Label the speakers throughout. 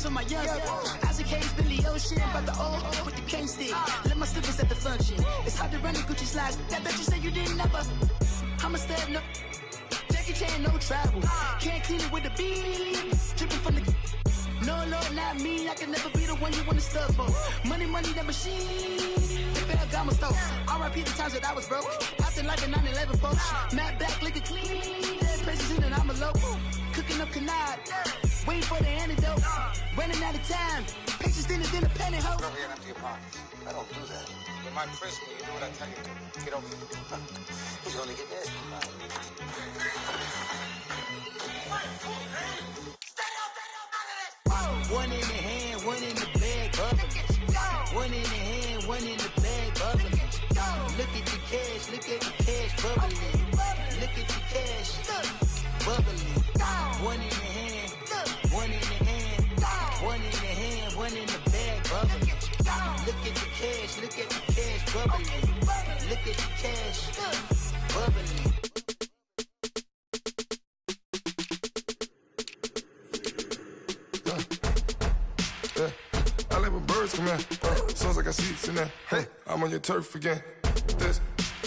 Speaker 1: for my young. Isaac Hayes, Billy Ocean, but the old with the cane stick. Let my slippers at the function. It's hard to run the Gucci slides. That bet you said you didn't never. I'm a step no. Jackie Chan, no travel. Can't clean it with the beat. Dripping from the. No, not me. I can never be the one you want to stuff for. Money, that machine. They failed Gamma Stove. R.I.P. the times that I was broke. Acting like a 9/11 folks. Matt back, liquor clean. Dead places in and I'm a local. Cooking up canard. Waiting for the antidote. Running out of time. Pictures thinner than a penny hoe.
Speaker 2: Don't get empty your pockets. I don't do that. You might press me. You do what I tell you. Get over here. He's gonna get this.
Speaker 1: One in the hand, one in the bag, bubbling. One in the hand, one in the bag, bubbling. Look at the cash, bubbling. Look at the cash, bubbling. One in the hand, one in the hand, one in the hand, one in the bag, bubbling. Look at the cash, bubbling. Look at the cash, bubbling.
Speaker 3: I let my birds come in. Sounds like I seats in there. Hey, I'm on your turf again. This,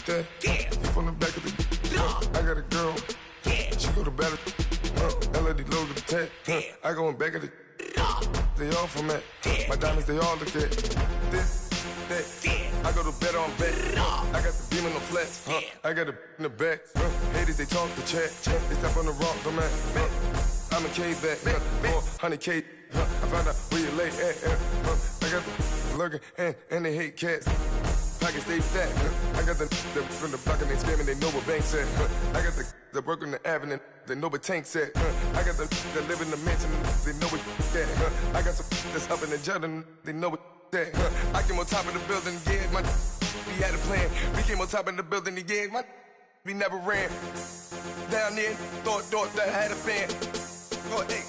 Speaker 3: that. You from the back of the. I got a girl. She go to battle. LAD logo the tag. I go in back of the. They all from that. My diamonds, they all look at. This, that. I go to bed on bed. I got the beam on the flats. I got it in the back. Haters, they talk the chat. They step on the rock, the man. I'm a K back. 400K. I found out where you lay at. I got the lurking and they hate cats. Pockets stay fat. I got the from the block and they scamming, they know what banks at. I got the work on the avenue, they know what tanks at. I got the that live in the mansion, they know what that. I got some that's up in the Jordan, they know what that. I came on top of the building, yeah, my we had a plan. We came on top of the building, yeah, my we never ran. Down there, thought that I had a fan. Oh, hey,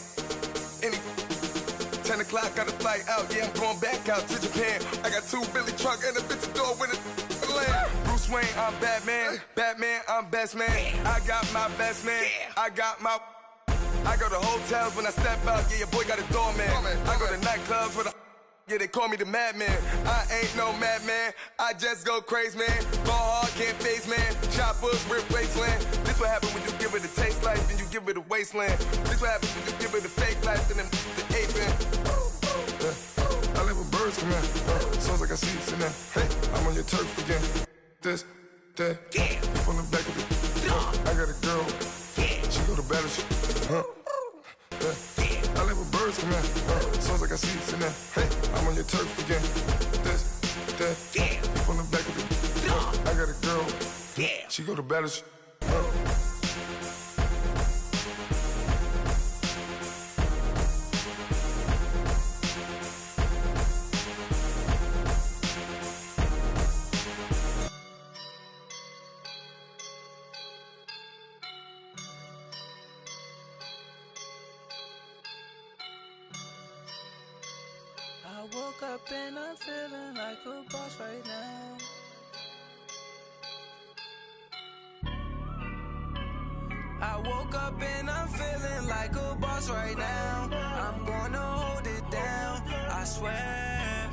Speaker 3: any 10 o'clock, got a flight out, yeah, I'm going back out to Japan. I got 2 Billy truck and a bitch door with a land. Bruce Wayne, I'm Batman. Batman, I'm best man. I got my best man. I got my. I go to hotels when I step out, yeah, your boy got a doorman. I go to nightclubs with a. Yeah, they call me the madman. I ain't no madman. I just go crazy, man. Ball hard, can't face, man. Choppers, rip wasteland. This what happen when you give it a taste life, then you give it a wasteland. This what happens when you give it a fake life, then the ape man. I let my birds come in. Sounds like I seats in there. Hey, I'm on your turf again. This, that. You from the back of the. I got a girl. She go to battle. I let my birds come in. Sounds like I seats in there. Hey, I'm on your turf again. This, that. You from the back of the. I got a girl. She go to battle.
Speaker 4: I woke up and I'm feeling like a boss right now. I woke up and I'm feeling like a boss right now. I'm gonna hold it down, I swear.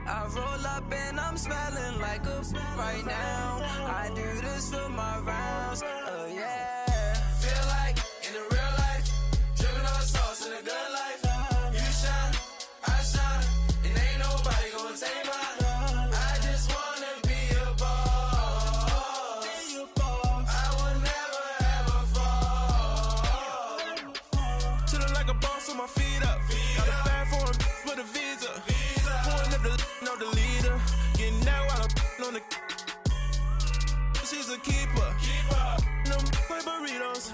Speaker 4: I roll up and I'm smelling like a right now. I do this for my rounds, oh yeah. Feel like in the real life, dripping on sauce in a good life. You shine, I shine, and ain't nobody gonna take mine. I just wanna be a boss. I will never ever fall. Chillin' like a boss with my feet up. Got a bag for him with a visa. Pulling up the know the leader. Getting that while I'm on the. She's a keeper. No play burritos.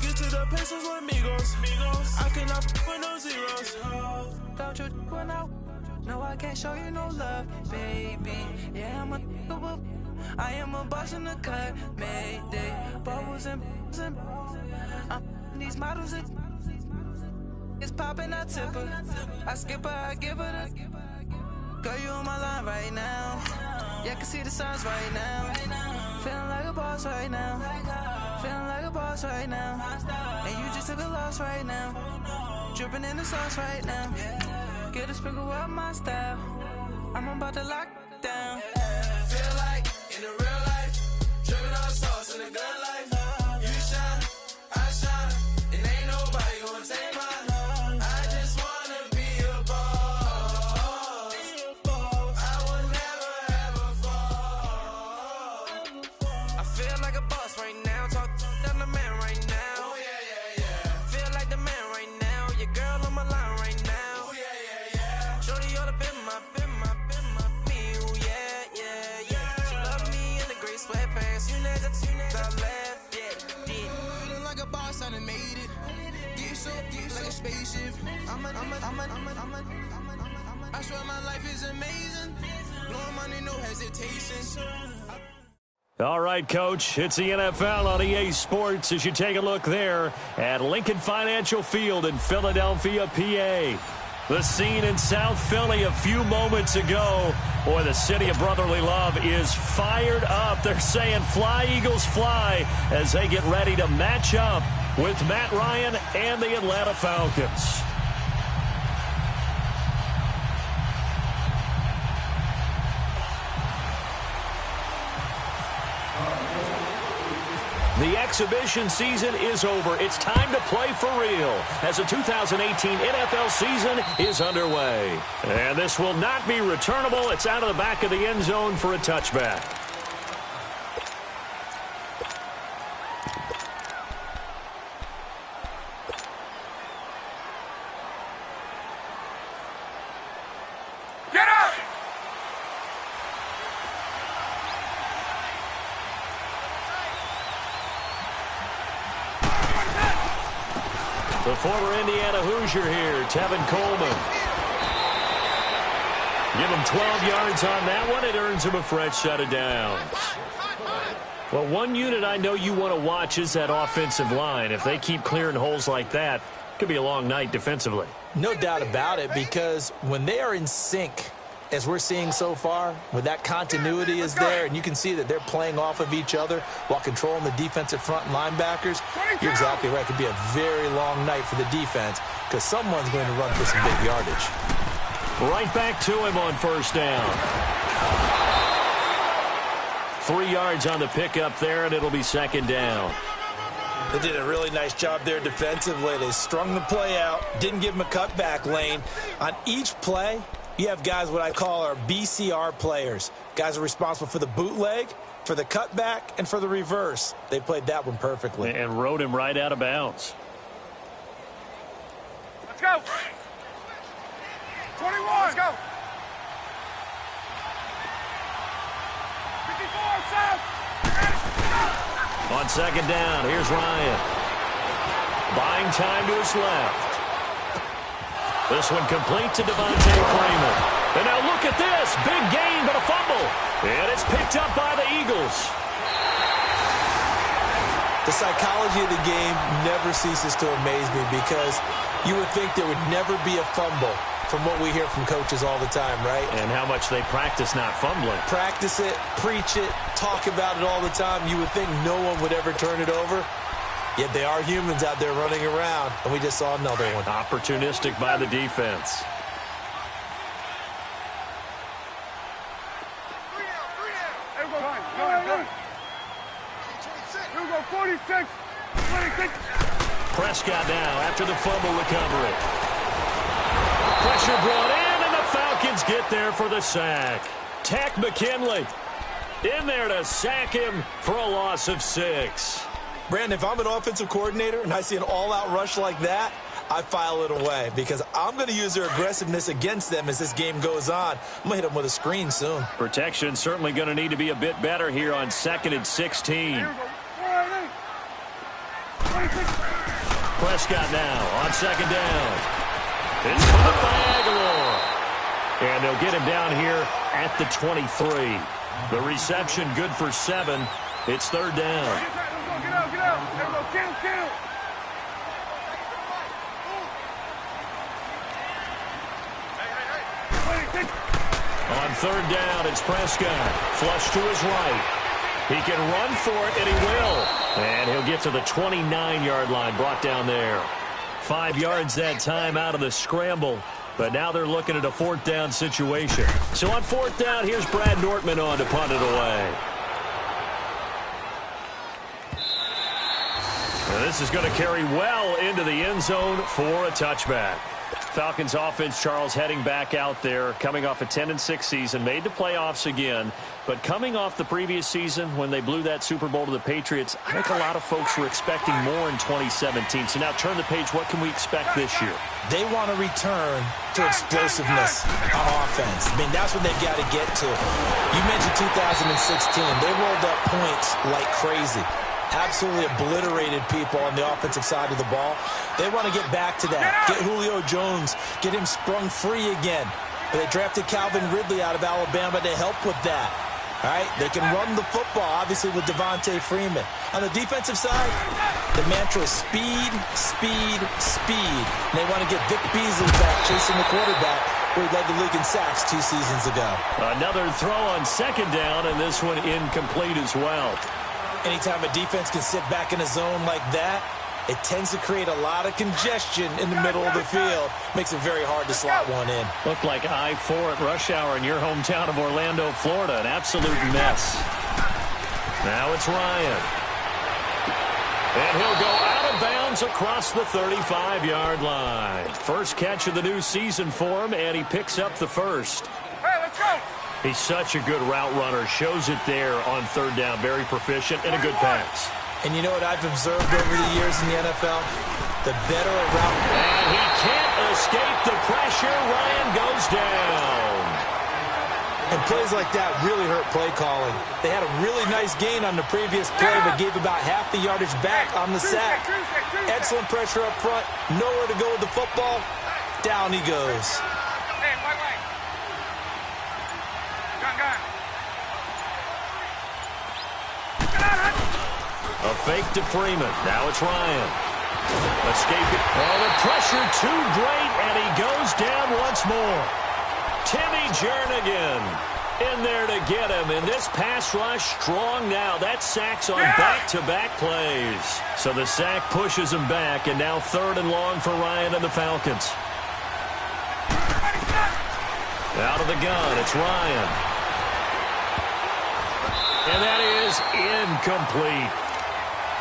Speaker 4: Get to the pesos with amigos. I cannot with no zeros. Don't you run out? No, I can't show you no love, baby. Yeah, I am a boss in the cut. Mayday. Bubbles and I'm these models. It's popping, I tip her. I skip her, I give her the. Girl, you on my line right now. Yeah, I can see the signs right now. Feeling like a boss right now. Feeling like a boss right now. And you just took a loss right now. Dripping in the sauce right now. Get a sprinkle up my style. I'm about to lock down. Feel like in the real life, dripping all sauce in the good life. You shine, I shine, and ain't nobody gonna take mine. I just wanna be a boss. I would never ever fall. I feel like a boss right now. Talk down the man right now. Oh yeah. Feel like the man right now. Your girl on my line right now. Oh yeah. Shorty oughta been my me. Oh yeah. She love me in the gray sweatpants. You never left. Yeah. Feeling like a boss, I done made it. Get so like a spaceship. I swear my life is amazing. Blowing money, no hesitation.
Speaker 5: All right, Coach, it's the NFL on EA Sports as you take a look there at Lincoln Financial Field in Philadelphia, PA. The scene in South Philly a few moments ago. Boy, the city of brotherly love is fired up. They're saying fly, Eagles, fly as they get ready to match up with Matt Ryan and the Atlanta Falcons. The exhibition season is over. It's time to play for real as the 2018 NFL season is underway. And this will not be returnable. It's out of the back of the end zone for a touchback.
Speaker 3: Get up!
Speaker 5: The former Indiana Hoosier here, Tevin Coleman. Give him 12 yards on that one. It earns him a fresh set of downs. Well, one unit I know you want to watch is that offensive line. If they keep clearing holes like that, it could be a long night defensively.
Speaker 6: No doubt about it, because when they are in sync, as we're seeing so far, when that continuity is there, and you can see that they're playing off of each other while controlling the defensive front linebackers, you're exactly right. It could be a very long night for the defense because someone's going to run for some big yardage.
Speaker 5: Right back to him on first down. 3 yards on the pickup there, and it'll be second down.
Speaker 6: They did a really nice job there defensively. They strung the play out, didn't give him a cutback lane. On each play, you have guys what I call our BCR players. Guys are responsible for the bootleg, for the cutback, and for the reverse. They played that one perfectly.
Speaker 5: And rode him right out of bounds.
Speaker 3: Let's go! 21! Let's go! 54, South!
Speaker 5: On second down, here's Ryan. Buying time to his left. This one complete to Devontae Freeman. And now look at this. Big gain, but a fumble. And it's picked up by the Eagles.
Speaker 6: The psychology of the game never ceases to amaze me because you would think there would never be a fumble from what we hear from coaches all the time, right?
Speaker 5: And how much they practice not fumbling.
Speaker 6: Practice it, preach it, talk about it all the time. You would think no one would ever turn it over. Yet they are humans out there running around, and we just saw another one.
Speaker 5: Opportunistic by the defense.
Speaker 3: Here we go, 46, 26.
Speaker 5: Prescott now after the fumble recovery. Pressure brought in, and the Falcons get there for the sack. Tack McKinley in there to sack him for a loss of 6.
Speaker 6: Brandon, if I'm an offensive coordinator and I see an all-out rush like that, I file it away because I'm going to use their aggressiveness against them as this game goes on. I'm going to hit them with a screen soon.
Speaker 5: Protection certainly going to need to be a bit better here on 2nd and 16. Prescott now on second down. It's caught by Aguilar. And they'll get him down here at the 23. The reception good for 7. It's third down.
Speaker 3: Get out. There we go. Count.
Speaker 5: On third down, it's Prescott. Flush to his right. He can run for it, and he will. And he'll get to the 29-yard line, brought down there. 5 yards that time out of the scramble. But now they're looking at a 4th down situation. So on 4th down, here's Brad Nortman on to punt it away. And this is going to carry well into the end zone for a touchback. Falcons offense, Charles, heading back out there, coming off a 10-6 season, made the playoffs again, but coming off the previous season when they blew that Super Bowl to the Patriots, I think a lot of folks were expecting more in 2017. So now turn the page, what can we expect this year?
Speaker 6: They want to return to explosiveness on offense. I mean, that's what they've got to get to. You mentioned 2016. They rolled up points like crazy. Absolutely obliterated people on the offensive side of the ball. They want to get back to that. Get Julio Jones, get him sprung free again. But they drafted Calvin Ridley out of Alabama to help with that. All right, they can run the football, obviously, with Devontae Freeman. On the defensive side, the mantra is speed, speed, speed. And they want to get Vic Beasley back chasing the quarterback, where he led the league in sacks 2 seasons ago.
Speaker 5: Another throw on 2nd down, and this one incomplete as well.
Speaker 6: Anytime a defense can sit back in a zone like that, it tends to create a lot of congestion in the middle of the field. Makes it very hard to slot one in.
Speaker 5: Looked like I-4 at rush hour in your hometown of Orlando, Florida. An absolute mess. Now it's Ryan. And he'll go out of bounds across the 35-yard line. First catch of the new season for him, and he picks up the first.
Speaker 7: Hey, let's go!
Speaker 5: He's such a good route runner. Shows it there on 3rd down. Very proficient and a good pass.
Speaker 6: And you know what I've observed over the years in the NFL? The better a route.
Speaker 5: And he can't escape the pressure. Ryan goes down.
Speaker 6: And plays like that really hurt play calling. They had a really nice gain on the previous play, but gave about half the yardage back on the sack. Excellent pressure up front. Nowhere to go with the football. Down he goes.
Speaker 7: Hey, white. Gun.
Speaker 5: A fake to Freeman. Now it's Ryan. Escaping. Oh, the pressure too great, and he goes down once more. Timmy Jernigan in there to get him. And this pass rush strong now. That sack's on back-to-back plays. So the sack pushes him back, and now 3rd and long for Ryan and the Falcons. Out of the gun, it's Ryan. And that is incomplete.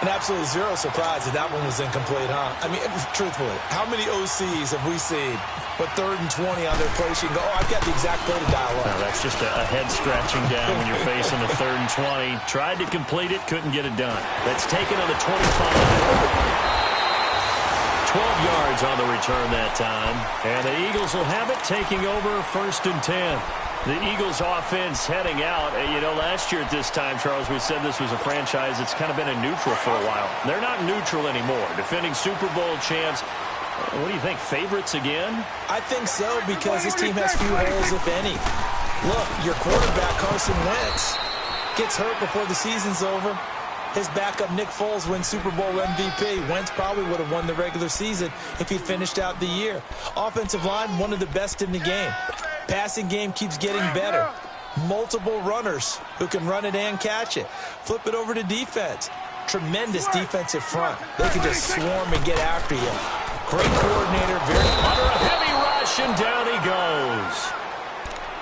Speaker 6: And absolutely zero surprise that one was incomplete, huh? I mean, truthfully, how many OCs have we seen with 3rd and 20 on their play sheet and go, oh, I've got the exact play to dial up?
Speaker 5: No, that's just a head scratching down when you're facing a 3rd and 20. Tried to complete it, couldn't get it done. That's taken on the 25. 12 yards on the return that time. And the Eagles will have it, taking over 1st and 10. The Eagles offense heading out. You know, last year at this time, Charles, we said this was a franchise that's kind of been in neutral for a while. They're not neutral anymore. Defending Super Bowl champs. What do you think, favorites again?
Speaker 6: I think so, because this team has few holes, if any. Look, your quarterback, Carson Wentz, gets hurt before the season's over. His backup, Nick Foles, wins Super Bowl MVP. Wentz probably would have won the regular season if he finished out the year. Offensive line, one of the best in the game. Passing game keeps getting better. Multiple runners who can run it and catch it. Flip it over to defense. Tremendous defensive front. They can just swarm and get after you. Great coordinator.
Speaker 5: Under a heavy rush, and down he goes.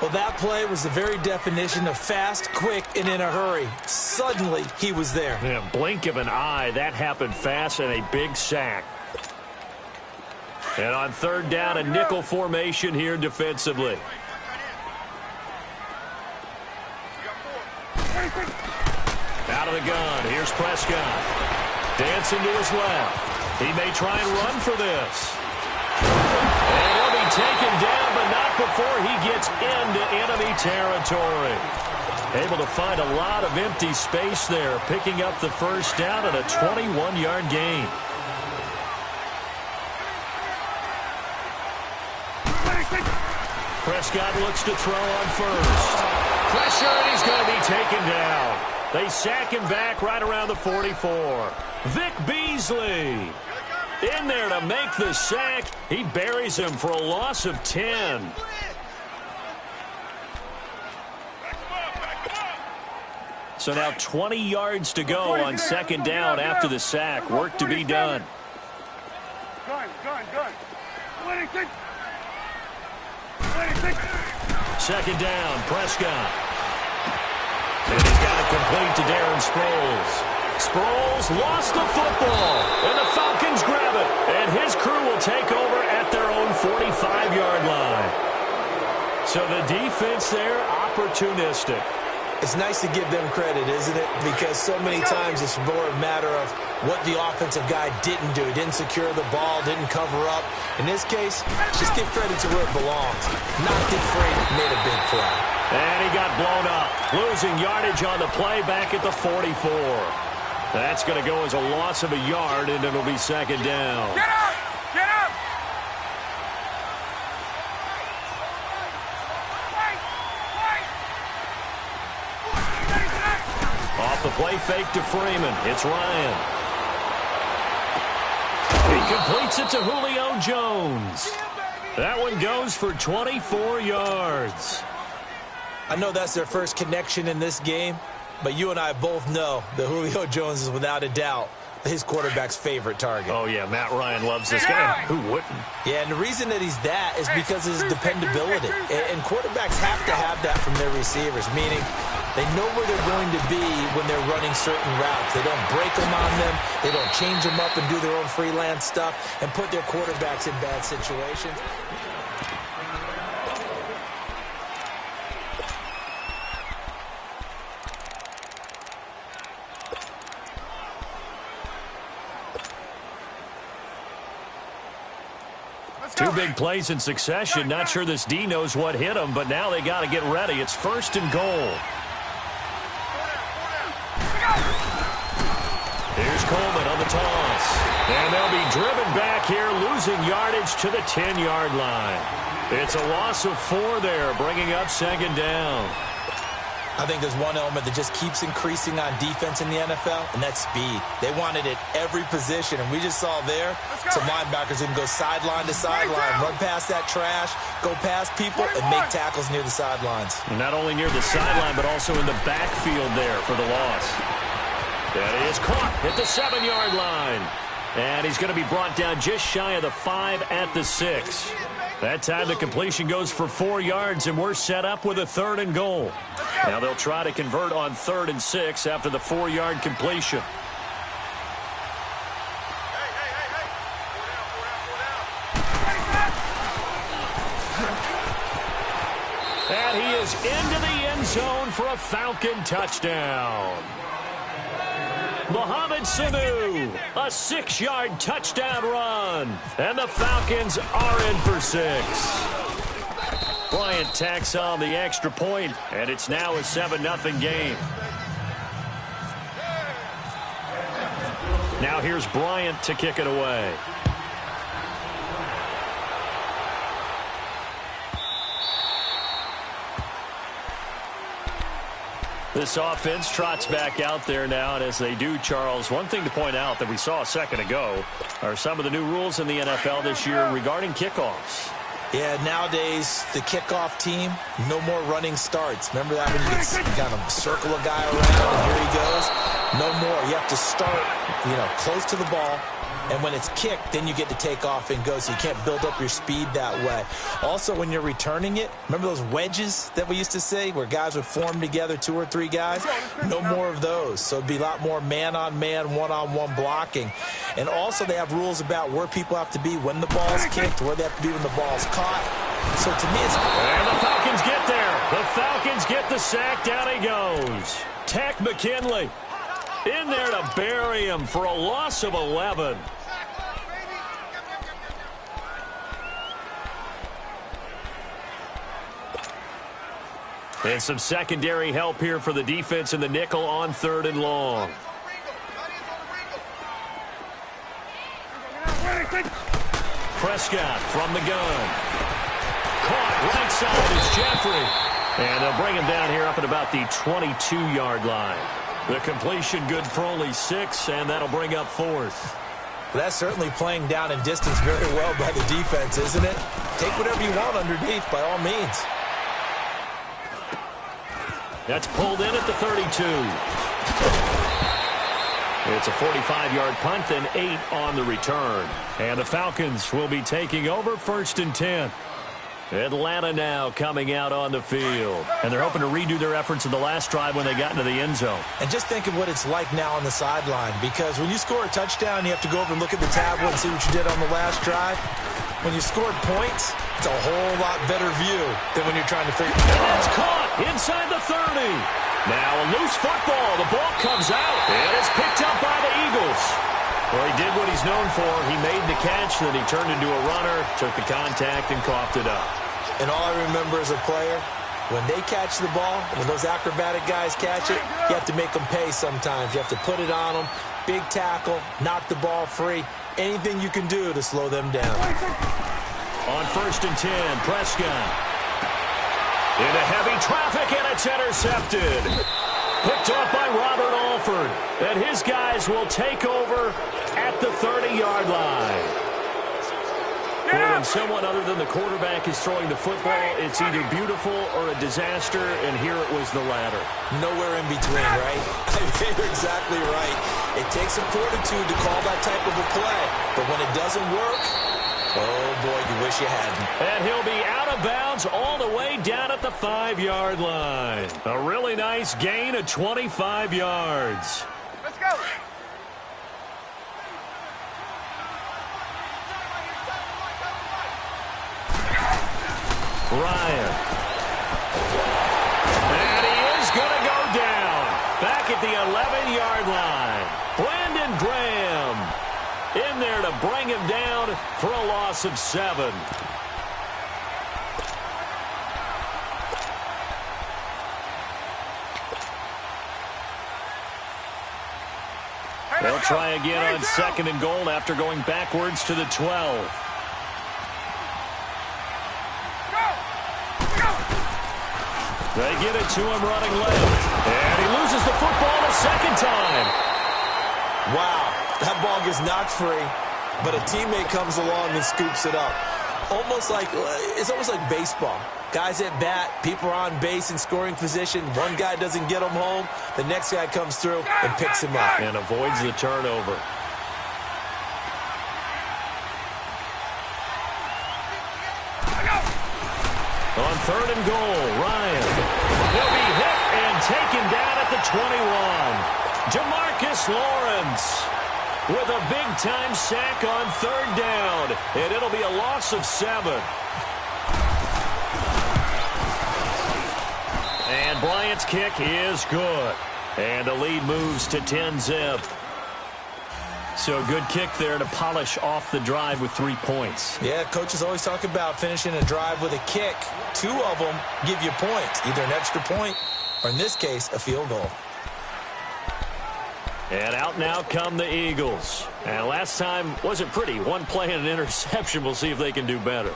Speaker 6: Well, that play was the very definition of fast, quick, and in a hurry. Suddenly, he was there.
Speaker 5: Yeah, blink of an eye. That happened fast, and a big sack. And on 3rd down, a nickel formation here defensively. Out of the gun. Here's Prescott. Dancing to his left. He may try and run for this. And he'll be taken down, but not before he gets into enemy territory. Able to find a lot of empty space there, picking up the 1st down and a 21-yard gain. Prescott looks to throw on 1st. Pressure, and he's going to be taken down. They sack him back right around the 44. Vic Beasley in there to make the sack. He buries him for a loss of 10. So now 20 yards to go on 2nd down after the sack. Work to be done.
Speaker 7: Gun.
Speaker 5: Second down, Prescott. And he's got it complete to Darren Sproles. Sproles lost the football, and the Falcons grab it. And his crew will take over at their own 45-yard line. So the defense there, opportunistic.
Speaker 6: It's nice to give them credit, isn't it? Because so many times it's more a matter of what the offensive guy didn't do. He didn't secure the ball, didn't cover up. In this case, just give credit to where it belongs. Knocked it free, made a big play.
Speaker 5: And he got blown up, losing yardage on the play back at the 44. That's going to go as a loss of a yard, and it'll be second down.
Speaker 7: Get up! Get up!
Speaker 5: Off the play fake to Freeman. It's Ryan. He completes it to Julio Jones. That one goes for 24 yards.
Speaker 6: I know that's their first connection in this game, but you and I both know that Julio Jones is without a doubt his quarterback's favorite target.
Speaker 5: Oh, yeah, Matt Ryan loves this guy. Who wouldn't?
Speaker 6: Yeah, and the reason that he's that is because of his dependability. And quarterbacks have to have that from their receivers, meaning they know where they're going to be when they're running certain routes. They don't break them on them. They don't change them up and do their own freelance stuff and put their quarterbacks in bad situations.
Speaker 5: Two big plays in succession. Not sure this D knows what hit him, but now they got to get ready. It's first and goal. Here's Coleman on the toss. And they'll be driven back here, losing yardage to the 10-yard line. It's a loss of 4 there, bringing up second down.
Speaker 6: I think there's one element that just keeps increasing on defense in the NFL, and that's speed. They want it at every position, and we just saw there some linebackers who can go sideline to sideline, run past that trash, go past people, and make tackles near the sidelines.
Speaker 5: Not only near the sideline, but also in the backfield there for the loss. That is caught at the 7-yard line. And he's going to be brought down just shy of the 5 at the 6. That time the completion goes for 4 yards, and we're set up with a 3rd and goal. Now they'll try to convert on 3rd and 6 after the 4-yard completion. And he is into the end zone for a Falcon touchdown. Mohamed Sanu, a 6-yard touchdown run. And the Falcons are in for 6. Bryant tacks on the extra point, and it's now a 7-0 game. Now here's Bryant to kick it away. This offense trots back out there now, and as they do, Charles, one thing to point out that we saw a second ago are some of the new rules in the NFL this year regarding kickoffs.
Speaker 6: Yeah, nowadays, the kickoff team, no more running starts. Remember that when you kind of circle a guy around and here he goes? No more. You have to start, close to the ball. And when it's kicked, then you get to take off and go, so you can't build up your speed that way. Also, when you're returning it, remember those wedges that we used to say where guys would form together, 2 or 3 guys? No more of those. So it'd be a lot more man-on-man, one-on-one blocking. And also they have rules about where people have to be when the ball's kicked, where they have to be when the ball's caught. So to me, it's...
Speaker 5: And the Falcons get there. The Falcons get the sack. Down he goes. Tech McKinley in there to bury him for a loss of 11. And some secondary help here for the defense in the nickel on 3rd and long. Prescott from the gun. Caught right side is Jeffrey. And they'll bring him down here up at about the 22-yard line. The completion good for only 6, and that'll bring up 4th.
Speaker 6: Well, that's certainly playing down in distance very well by the defense, isn't it? Take whatever you want underneath, by all means.
Speaker 5: That's pulled in at the 32. It's a 45-yard punt and 8 on the return. And the Falcons will be taking over 1st and 10. Atlanta now coming out on the field. And they're hoping to redo their efforts in the last drive when they got into the end zone.
Speaker 6: And just think of what it's like now on the sideline, because when you score a touchdown, you have to go over and look at the tablet and see what you did on the last drive. When you scored points, it's a whole lot better view than when you're trying to figure it out.
Speaker 5: And it's caught inside the 30. Now a loose football. The ball comes out. And it's picked up by the Eagles. Well, he did what he's known for. He made the catch, then he turned into a runner, took the contact, and coughed it up.
Speaker 6: And all I remember as a player, when they catch the ball, when those acrobatic guys catch it, you have to make them pay sometimes. You have to put it on them, big tackle, knock the ball free, anything you can do to slow them down.
Speaker 5: On 1st and 10, Prescott. Into heavy traffic, and it's intercepted. Picked off by Robert Alford. And his guys will take over at the 30-yard line. Well, when someone other than the quarterback is throwing the football, it's either beautiful or a disaster, and here it was the latter.
Speaker 6: Nowhere in between, right? You're exactly right. It takes some fortitude to call that type of a play, but when it doesn't work, oh boy, you wish you hadn't.
Speaker 5: And he'll be out of bounds all the way down at the 5-yard line. A really nice gain of 25 yards.
Speaker 7: Let's go.
Speaker 5: Ryan. And he is going to go down. Back at the 11-yard line. Brandon Graham in there to bring him down for a loss of 7. They'll try again on 2nd and goal after going backwards to the 12. They get it to him running left. And he loses the football a second time.
Speaker 6: Wow, that ball gets knocked free, but a teammate comes along and scoops it up. It's almost like baseball. Guys at bat, people are on base in scoring position. One guy doesn't get him home. The next guy comes through and picks him up.
Speaker 5: And avoids the turnover. On 3rd and goal, Ryan. He'll be hit and taken down at the 21. Demarcus Lawrence with a big-time sack on 3rd down. And it'll be a loss of 7. And Bryant's kick is good. And the lead moves to 10-zip. So good kick there to polish off the drive with 3 points.
Speaker 6: Yeah, coaches always talk about finishing a drive with a kick. 2 of them give you points, either an extra point or, in this case, a field goal.
Speaker 5: And out now come the Eagles. And last time wasn't pretty. 1 play and an interception. We'll see if they can do better.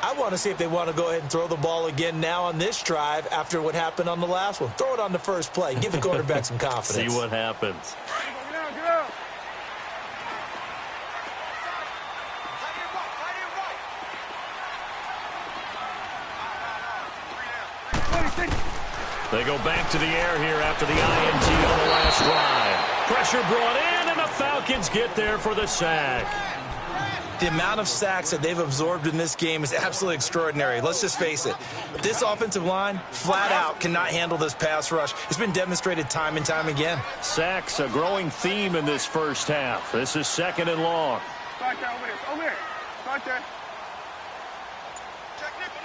Speaker 6: I want to see if they want to go ahead and throw the ball again now on this drive after what happened on the last one. Throw it on the first play. Give the quarterback some confidence.
Speaker 5: See what happens. They go back to the air here after the INT on the last drive. Pressure brought in, and the Falcons get there for the sack.
Speaker 6: The amount of sacks that they've absorbed in this game is absolutely extraordinary. Let's just face it. This offensive line, flat out, cannot handle this pass rush. It's been demonstrated time and time again.
Speaker 5: Sacks, a growing theme in this first half. This is 2nd and long.
Speaker 7: Start there, over there. Start there. Check nickel.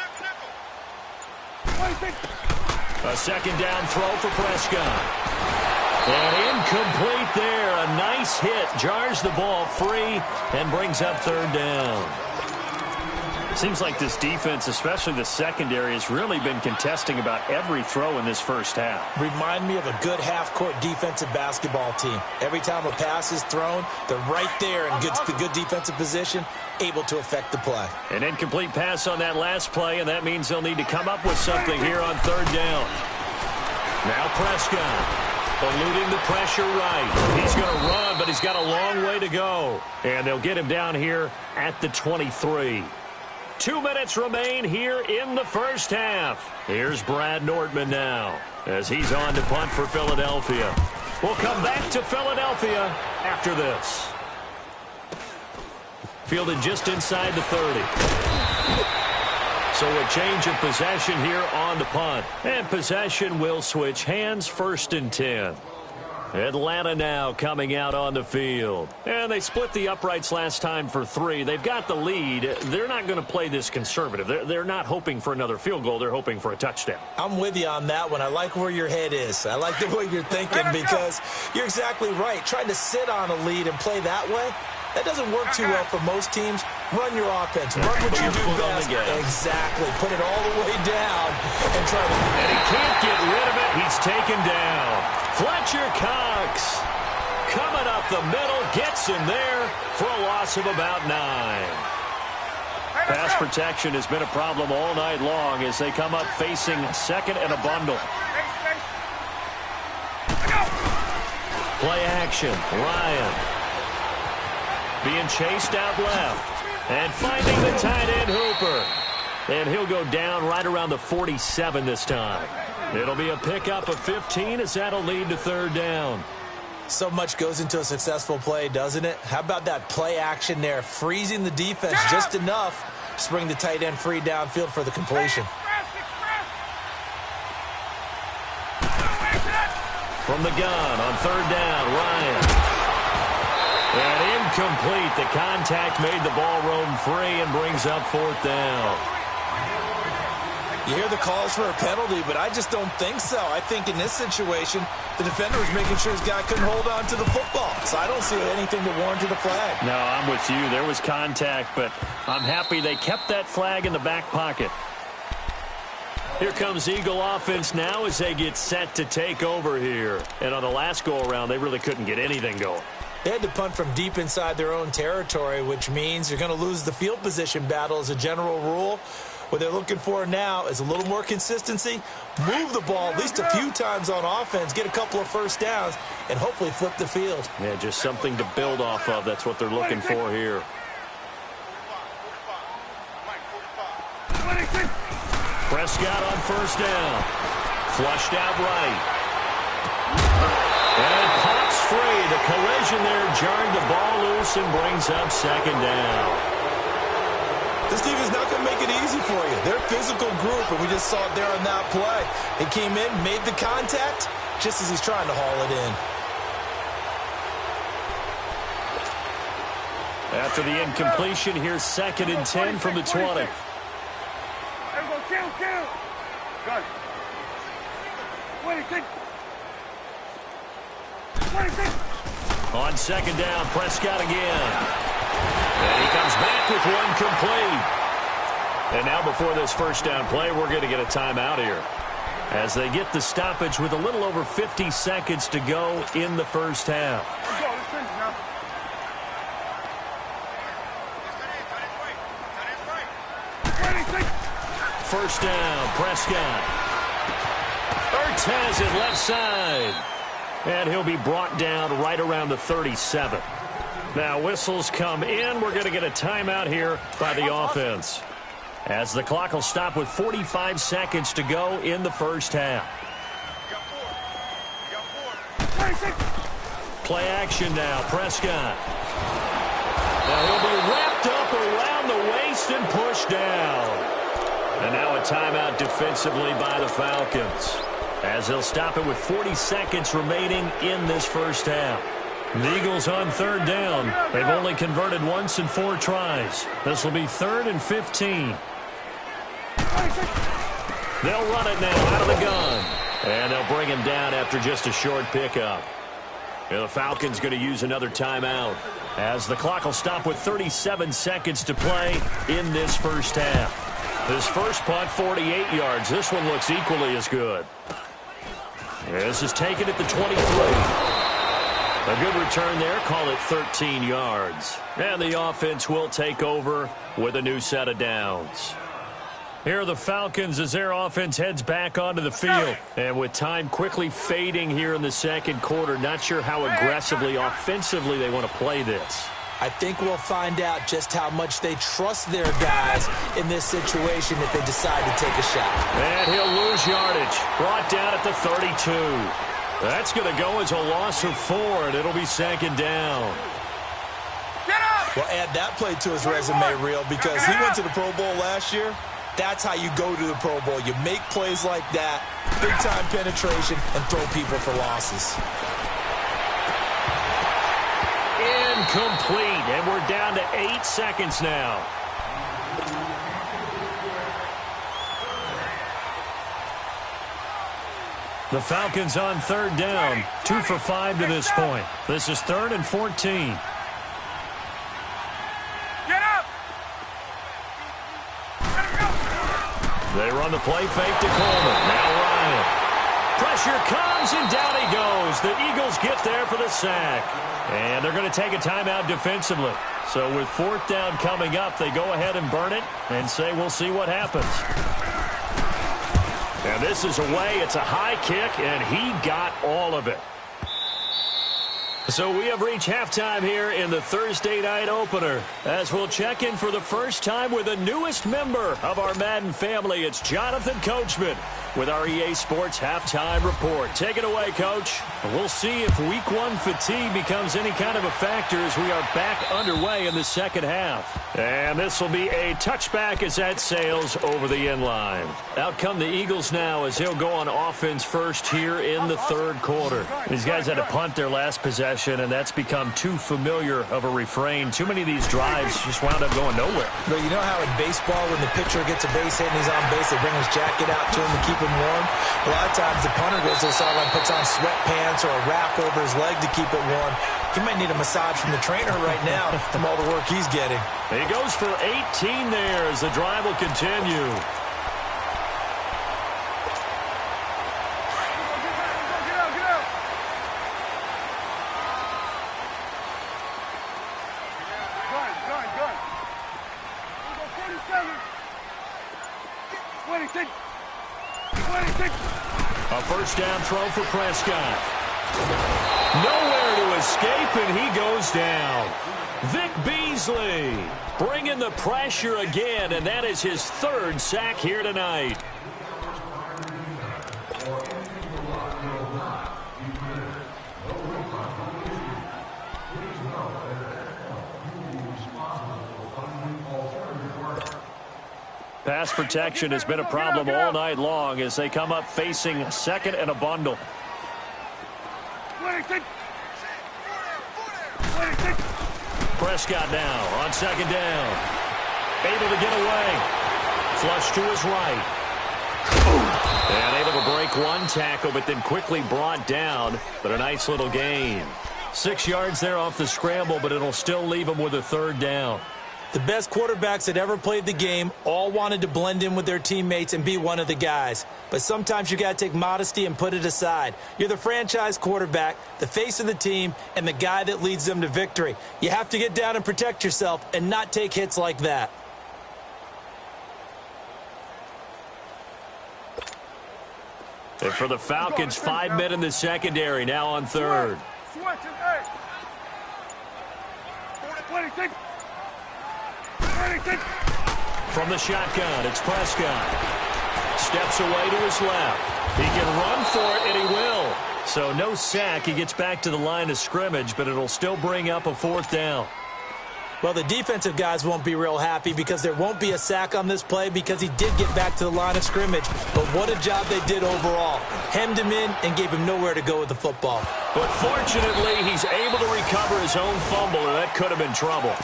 Speaker 5: A 2nd down throw for Prescott. And incomplete there. A nice hit. Jars the ball free and brings up 3rd down. It seems like this defense, especially the secondary, has really been contesting about every throw in this first half.
Speaker 6: Remind me of a good half-court defensive basketball team. Every time a pass is thrown, they're right there in good defensive position, able to affect the play.
Speaker 5: An incomplete pass on that last play, and that means they'll need to come up with something here on 3rd down. Now Prescott. Eluding the pressure right. He's going to run, but he's got a long way to go. And they'll get him down here at the 23. 2 minutes remain here in the first half. Here's Brad Nordman now as he's on to punt for Philadelphia. We'll come back to Philadelphia after this. Fielded just inside the 30. So a change of possession here on the punt. And possession will switch hands, 1st and 10. Atlanta now coming out on the field. And they split the uprights last time for 3. They've got the lead. They're not going to play this conservative. They're not hoping for another field goal. They're hoping for a touchdown.
Speaker 6: I'm with you on that one. I like where your head is. I like the way you're thinking because you're exactly right. Trying to sit on a lead and play that way, that doesn't work too well for most teams. Run your offense. Run what you do best. Exactly. Put it all the way down and try to...
Speaker 5: And he can't get rid of it. He's taken down. Fletcher Cox coming up the middle. Gets him there for a loss of about 9. Pass protection has been a problem all night long as they come up facing 2nd and a bundle. Play action. Ryan being chased out left. And finding the tight end Hooper. And he'll go down right around the 47 this time. It'll be a pickup of 15 as that'll lead to 3rd down.
Speaker 6: So much goes into a successful play, doesn't it? How about that play action there? Freezing the defense just enough to bring the tight end free downfield for the completion.
Speaker 5: From the gun on 3rd down, Ryan. And incomplete. The contact made the ball roam free and brings up 4th down.
Speaker 6: You hear the calls for a penalty, but I just don't think so. I think in this situation, the defender was making sure his guy couldn't hold on to the football. So I don't see anything that warranted a flag.
Speaker 5: No, I'm with you. There was contact, but I'm happy they kept that flag in the back pocket. Here comes Eagle offense now as they get set to take over here. And on the last go-around, they really couldn't get anything going.
Speaker 6: They had to punt from deep inside their own territory, which means you're going to lose the field position battle as a general rule. What they're looking for now is a little more consistency, move the ball at least a few times on offense, get a couple of 1st downs, and hopefully flip the field.
Speaker 5: Yeah, just something to build off of. That's what they're looking for here. Prescott on 1st down. Flushed out right. And pops free. The collision there jarred the ball loose and brings up 2nd down.
Speaker 6: This team is not going to make it easy for you. They're a physical group, and we just saw it there on that play. He came in, made the contact, just as he's trying to haul it in.
Speaker 5: After the incompletion, here's 2nd and 10 from the 20.
Speaker 7: Kill. Good. 26.
Speaker 5: On 2nd down, Prescott again. And he comes back with one complete. And now before this 1st down play, we're going to get a timeout here. As they get the stoppage with a little over 50 seconds to go in the 1st half. First down, Prescott. Ertz has it left side. And he'll be brought down right around the 37. Now whistles come in. We're going to get a timeout here by the offense. As the clock will stop with 45 seconds to go in the 1st half. Play action now, Prescott. Now he'll be wrapped up around the waist and pushed down. And now a timeout defensively by the Falcons. As they'll stop it with 40 seconds remaining in this 1st half. The Eagles on 3rd down. They've only converted once in 4 tries. This will be 3rd and 15. They'll run it now out of the gun. And they'll bring him down after just a short pickup. And the Falcons going to use another timeout. As the clock will stop with 37 seconds to play in this 1st half. This first punt, 48 yards. This one looks equally as good. This is taken at the 23. A good return there. Call it 13 yards. And the offense will take over with a new set of downs. Here are the Falcons as their offense heads back onto the field. And with time quickly fading here in the 2nd quarter, not sure how aggressively, offensively they want to play this.
Speaker 6: I think we'll find out just how much they trust their guys in this situation if they decide to take a shot.
Speaker 5: And he'll lose yardage. Brought down at the 32. That's going to go as a loss of 4, and it'll be 2nd down.
Speaker 6: Well, add that play to his resume reel because he went to the Pro Bowl last year. That's how you go to the Pro Bowl. You make plays like that, big-time penetration, and throw people for losses.
Speaker 5: Incomplete, and we're down to 8 seconds now. The Falcons on 3rd down, 2 for 5 to this point. This is 3rd and 14. They run the play fake to Coleman. Now Ryan. Pressure comes, and down he goes. The Eagles get there for the sack. And they're going to take a timeout defensively. So with 4th down coming up, they go ahead and burn it and say we'll see what happens. And this is away. It's a high kick, and he got all of it. So we have reached halftime here in the Thursday night opener. As we'll check in for the first time with the newest member of our Madden family, it's Jonathan Coachman with our EA Sports Halftime Report. Take it away, Coach. We'll see if Week 1 fatigue becomes any kind of a factor as we are back underway in the second half. And this will be a touchback as that sails over the end line. Out come the Eagles now as he'll go on offense first here in the 3rd quarter. These guys had to punt their last possession, and that's become too familiar of a refrain. Too many of these drives just wound up going nowhere.
Speaker 6: But you know how in baseball, when the pitcher gets a base hit and he's on base, they bring his jacket out to him to keep him warm? A lot of times the punter goes to the sideline, puts on sweatpants or a wrap over his leg to keep it warm. He might need a massage from the trainer right now from all the work he's getting.
Speaker 5: He goes for 18 there as the drive will continue. A first down throw for Prescott. Nowhere to escape, and he goes down. Vic Beasley bringing the pressure again, and that is his 3rd sack here tonight. Pass protection has been a problem all night long as they come up facing 2nd and a bundle. Prescott now on 2nd down. Able to get away. Flush to his right. And able to break one tackle, but then quickly brought down. But a nice little gain. 6 yards there off the scramble, but it'll still leave him with a 3rd down.
Speaker 6: The best quarterbacks that ever played the game all wanted to blend in with their teammates and be one of the guys. But sometimes you got to take modesty and put it aside. You're the franchise quarterback, the face of the team, and the guy that leads them to victory. You have to get down and protect yourself and not take hits like that.
Speaker 5: And for the Falcons, 5 men in the secondary, now on 3rd. From the shotgun, it's Prescott. Steps away to his left. He can run for it, and he will. So no sack. He gets back to the line of scrimmage, but it'll still bring up a 4th down.
Speaker 6: Well, the defensive guys won't be real happy because there won't be a sack on this play because he did get back to the line of scrimmage. But what a job they did overall. Hemmed him in and gave him nowhere to go with the football.
Speaker 5: But fortunately, he's able to recover his own fumble, and that could have been trouble.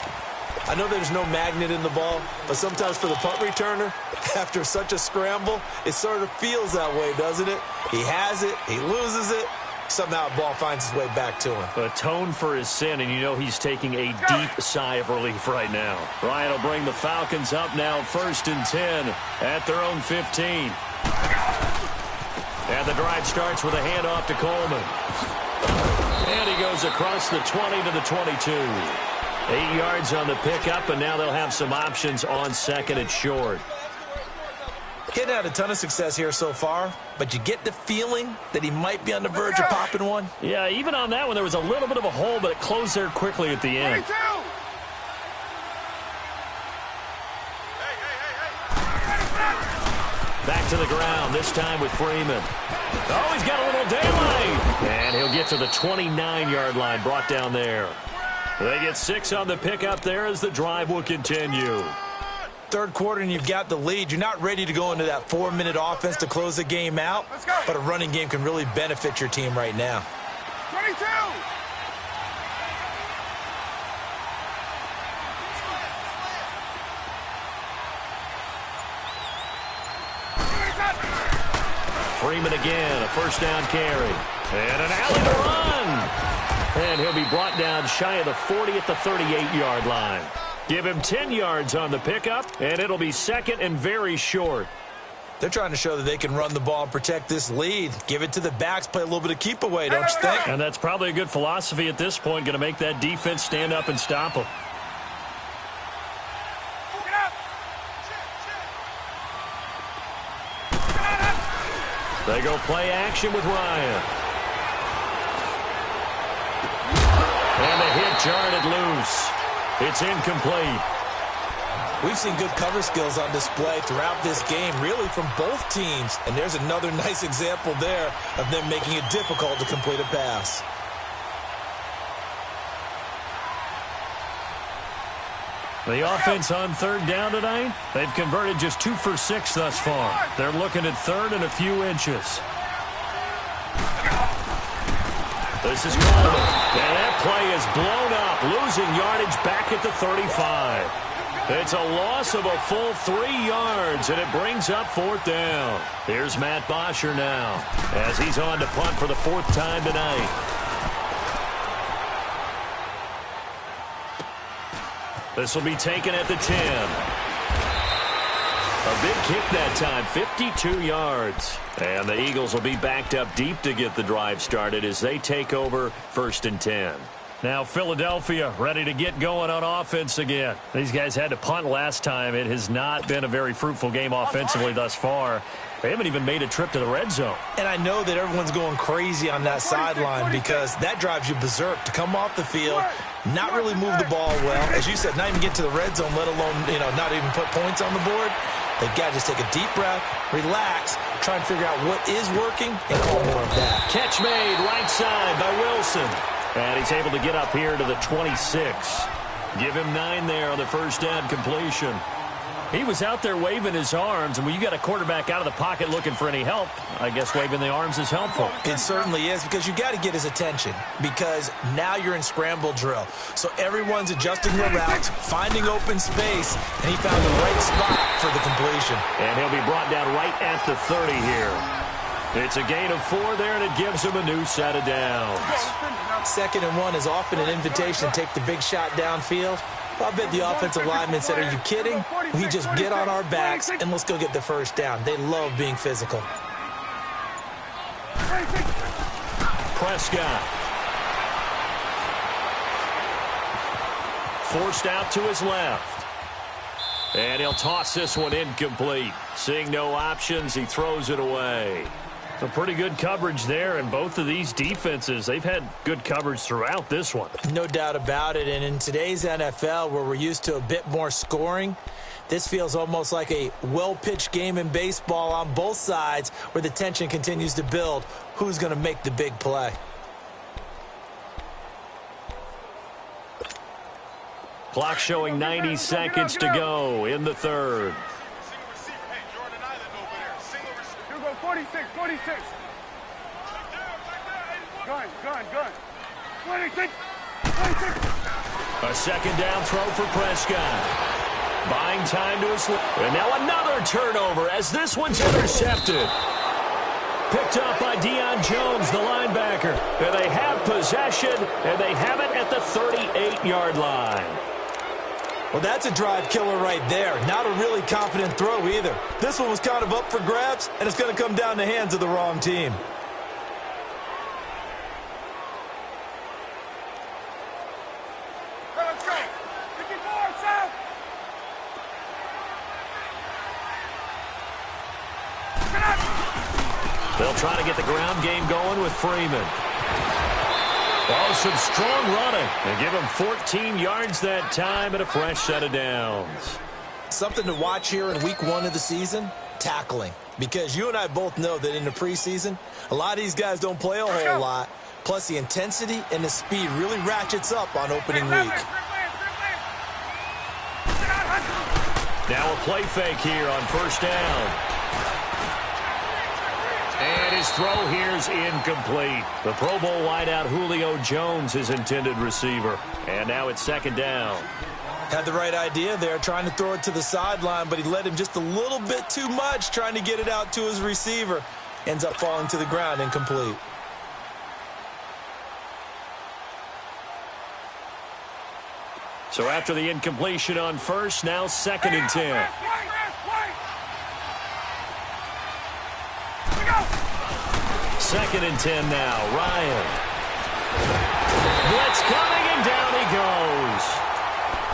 Speaker 6: I know there's no magnet in the ball, but sometimes for the punt returner, after such a scramble, it sort of feels that way, doesn't it? He has it, he loses it, somehow the ball finds its way back to him.
Speaker 5: Atone for his sin, and you know he's taking a deep sigh of relief right now. Ryan will bring the Falcons up now 1st and 10 at their own 15. And the drive starts with a handoff to Coleman. And he goes across the 20 to the 22. 8 yards on the pickup, and now they'll have some options on 2nd and short.
Speaker 6: He hadn't had a ton of success here so far, but you get the feeling that he might be on the verge of popping one.
Speaker 5: Yeah, even on that one, there was a little bit of a hole, but it closed there quickly at the end. Back to the ground, this time with Freeman. Oh, he's got a little daylight. And he'll get to the 29-yard line, brought down there. They get 6 on the pickup there as the drive will continue.
Speaker 6: Third quarter and you've got the lead. You're not ready to go into that 4-minute offense to close the game out. But a running game can really benefit your team right now.
Speaker 7: 22!
Speaker 5: Freeman again, a first down carry. And an alley to run. And he'll be brought down shy of the 40 at the 38-yard line. Give him 10 yards on the pickup, and it'll be second and very short.
Speaker 6: They're trying to show that they can run the ball and protect this lead. Give it to the backs, play a little bit of keep away, don't you think?
Speaker 5: And that's probably a good philosophy at this point, going to make that defense stand up and stop them. They go play action with Ryan. And the hit jarred it loose. It's incomplete.
Speaker 6: We've seen good cover skills on display throughout this game, really from both teams. And there's another nice example there of them making it difficult to complete a pass.
Speaker 5: The offense on third down tonight, they've converted just 2 for 6 thus far. They're looking at third and a few inches. This is Coleman. And that play is blown up, losing yardage back at the 35. It's a loss of a full 3 yards, and it brings up fourth down. Here's Matt Bosher now, as he's on to punt for the 4th time tonight. This will be taken at the 10. A big kick that time, 52 yards. And the Eagles will be backed up deep to get the drive started as they take over 1st and 10. Now Philadelphia ready to get going on offense again. These guys had to punt last time. It has not been a very fruitful game offensively thus far. They haven't even made a trip to the red zone.
Speaker 6: And I know that everyone's going crazy on that sideline because that drives you berserk to come off the field, not really move the ball well. As you said, not even get to the red zone, let alone, not even put points on the board. They've got to just take a deep breath, relax, try and figure out what is working, and call more of that.
Speaker 5: Catch made right side by Wilson. And he's able to get up here to the 26. Give him 9 there on the first down completion. He was out there waving his arms, and when you got a quarterback out of the pocket looking for any help, I guess waving the arms is helpful.
Speaker 6: It certainly is, because you got to get his attention, because now you're in scramble drill. So everyone's adjusting their routes, finding open space, and he found the right spot for the completion.
Speaker 5: And he'll be brought down right at the 30 here. It's a gain of 4 there, and it gives him a new set of downs.
Speaker 6: 2nd and 1 is often an invitation to take the big shot downfield. I bet the offensive lineman said, are you kidding? We just get on our backs and let's go get the first down. They love being physical.
Speaker 5: Prescott. Forced out to his left. And he'll toss this one incomplete. Seeing no options, he throws it away. A pretty good coverage there, and both of these defenses, they've had good coverage throughout this one.
Speaker 6: No doubt about it, and in today's NFL, where we're used to a bit more scoring, this feels almost like a well-pitched game in baseball on both sides where the tension continues to build. Who's going to make the big play?
Speaker 5: Clock showing 90 seconds to go in the 3rd.
Speaker 7: 46. Gun. 26.
Speaker 5: A second down throw for Prescott. Buying time to his left. And now another turnover as this one's intercepted. Picked up by Deion Jones, the linebacker. And they have possession, and they have it at the 38-yard line.
Speaker 6: Well, that's a drive killer right there. Not a really confident throw either. This one was kind of up for grabs, and it's going to come down the hands of the wrong team.
Speaker 7: Let's go. 54, south.
Speaker 5: They'll try to get the ground game going with Freeman. Oh, some strong running. And give him 14 yards that time and a fresh set of downs.
Speaker 6: Something to watch here in week 1 of the season, tackling. because you and I both know that in the preseason, a lot of these guys don't play a whole lot. Plus, the intensity and the speed really ratchets up on opening week.
Speaker 5: Now a play fake here on first down. And his throw here's incomplete. The Pro Bowl wideout Julio Jones, his intended receiver. And now it's second down.
Speaker 6: Had the right idea there, trying to throw it to the sideline, but he led him just a little bit too much, trying to get it out to his receiver. Ends up falling to the ground, incomplete.
Speaker 5: So after the incompletion on first, now second and 10. Second and 10 now. Ryan. Blitz coming, and down he goes.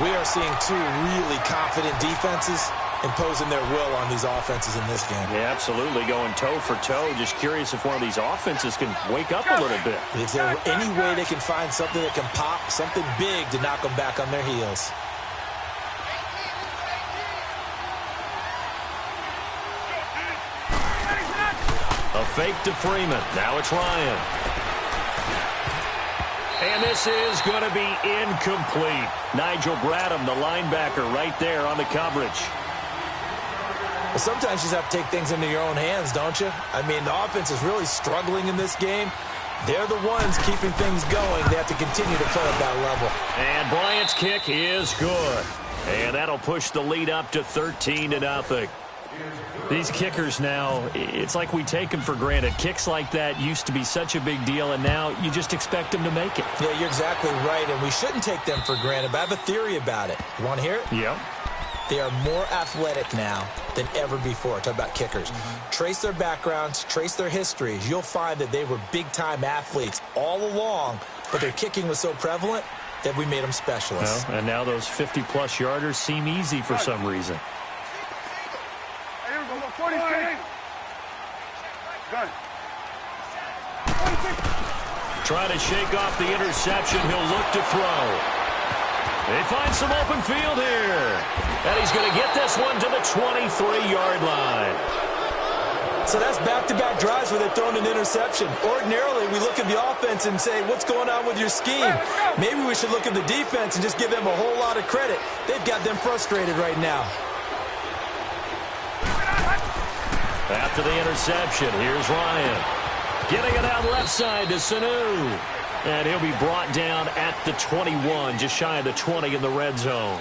Speaker 6: We are seeing two really confident defenses imposing their will on these offenses in this game.
Speaker 5: Yeah, absolutely, going toe for toe. Just curious if one of these offenses can wake up a little bit.
Speaker 6: Is there any way they can find something that can pop, something big to knock them back on their heels?
Speaker 5: A fake to Freeman. Now it's Ryan. And this is going to be incomplete. Nigel Bradham, the linebacker, right there on the coverage.
Speaker 6: Well, sometimes you just have to take things into your own hands, don't you? I mean, the offense is really struggling in this game. They're the ones keeping things going. They have to continue to play at that level.
Speaker 5: And Bryant's kick is good. And that'll push the lead up to 13-0. These kickers now, it's like we take them for granted. Kicks like that used to be such a big deal, and now you just expect them to make it.
Speaker 6: Yeah, you're exactly right, and we shouldn't take them for granted, but I have a theory about it. You want to hear it?
Speaker 5: Yeah.
Speaker 6: They are more athletic now than ever before. Talk about kickers. Trace their backgrounds, trace their histories. You'll find that they were big-time athletes all along, but their kicking was so prevalent that we made them specialists.
Speaker 5: Well, and now those 50-plus yarders seem easy for some reason.
Speaker 7: 46. Good. 46.
Speaker 5: Trying to shake off the interception. He'll look to throw. They find some open field here. And he's going to get this one to the 23-yard line.
Speaker 6: So that's back-to-back drives where they're throwing an interception. Ordinarily, we look at the offense and say, what's going on with your scheme? Maybe we should look at the defense and just give them a whole lot of credit. They've got them frustrated right now.
Speaker 5: After the interception, here's Ryan. Getting it out left side to Sanu. And he'll be brought down at the 21, just shy of the 20 in the red zone.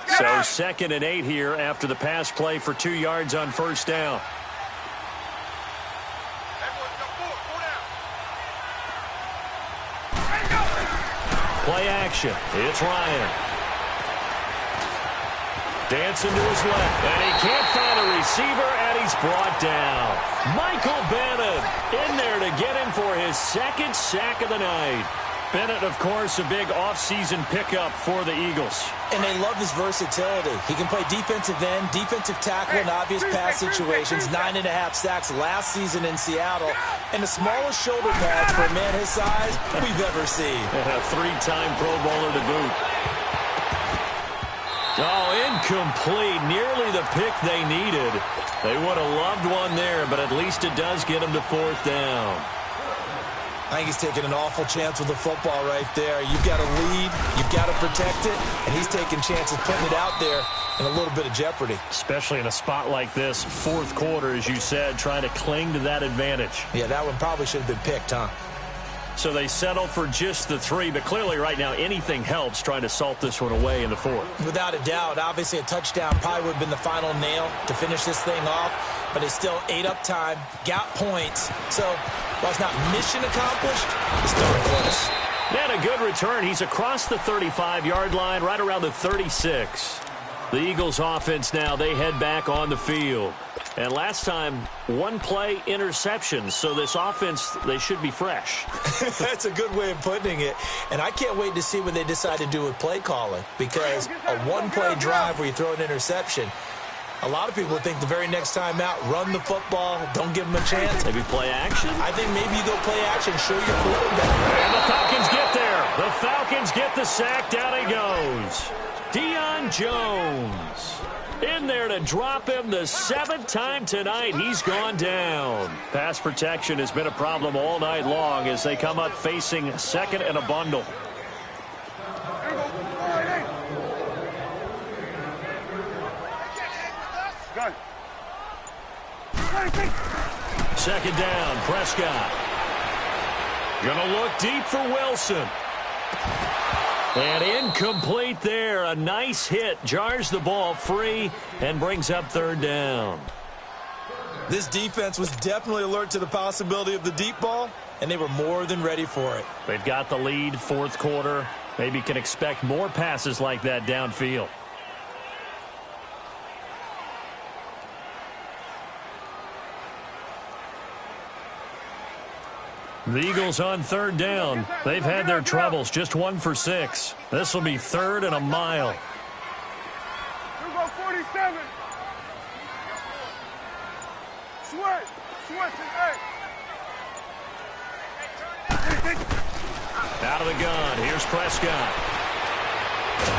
Speaker 5: So 2nd and 8 here after the pass play for 2 yards on first down. Play action. It's Ryan. Dancing to his left. And he can't find a receiver, and he's brought down. Michael Bennett in there to get him for his 2nd sack of the night. Bennett, of course, a big offseason pickup for the Eagles.
Speaker 6: And they love his versatility. He can play defensive end, defensive tackle in obvious pass situations, 9.5 sacks last season in Seattle, and the smallest shoulder pads for a man his size we've ever seen.
Speaker 5: And a 3-time Pro Bowler to boot. Oh, incomplete. Nearly the pick they needed. They would have loved one there, but at least it does get them to 4th down.
Speaker 6: I think he's taking an awful chance with the football right there. You've got to lead, you've got to protect it, and he's taking chances putting it out there in a little bit of jeopardy.
Speaker 5: Especially in a spot like this, 4th quarter, as you said, trying to cling to that advantage.
Speaker 6: Yeah, that one probably should have been picked, huh?
Speaker 5: So they settle for just the 3, but clearly right now anything helps trying to salt this one away in the 4th.
Speaker 6: Without a doubt. Obviously a touchdown probably would have been the final nail to finish this thing off, but they still ate up time, got points. So while it's not mission accomplished, it's darn close.
Speaker 5: And a good return. He's across the 35-yard line, right around the 36. The Eagles offense now, they head back on the field. And last time, 1 play interception. So this offense, they should be fresh.
Speaker 6: That's a good way of putting it. And I can't wait to see what they decide to do with play calling. Because a 1-play drive where you throw an interception, a lot of people think the very next time out, run the football, don't give them a chance.
Speaker 5: Maybe play action?
Speaker 6: I think maybe you go play action, show your quarterback.
Speaker 5: And the Falcons get there. The the sack. Down he goes. Deion Jones in there to drop him the 7th time tonight. He's gone down. Pass protection has been a problem all night long as they come up facing second and a bundle. Second down, Prescott. Gonna look deep for Wilson. And incomplete there. A nice hit. Jars the ball free and brings up 3rd down.
Speaker 6: This defense was definitely alert to the possibility of the deep ball, and they were more than ready for it.
Speaker 5: They've got the lead, 4th quarter. Maybe can expect more passes like that downfield. The Eagles on 3rd down. They've had their troubles, just 1 for 6. This will be 3rd and a mile.
Speaker 7: You go 47. Switch,
Speaker 5: Out of the gun, here's Prescott.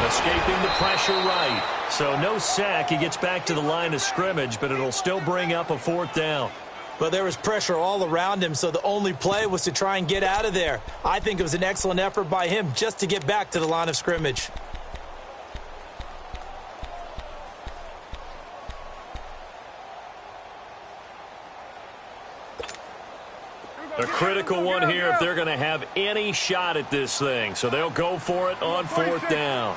Speaker 5: Escaping the pressure right. So no sack, he gets back to the line of scrimmage, but it'll still bring up a 4th down.
Speaker 6: But there was pressure all around him, so the only play was to try and get out of there. I think it was an excellent effort by him just to get back to the line of scrimmage.
Speaker 5: A critical one here if they're going to have any shot at this thing. So they'll go for it on 4th down.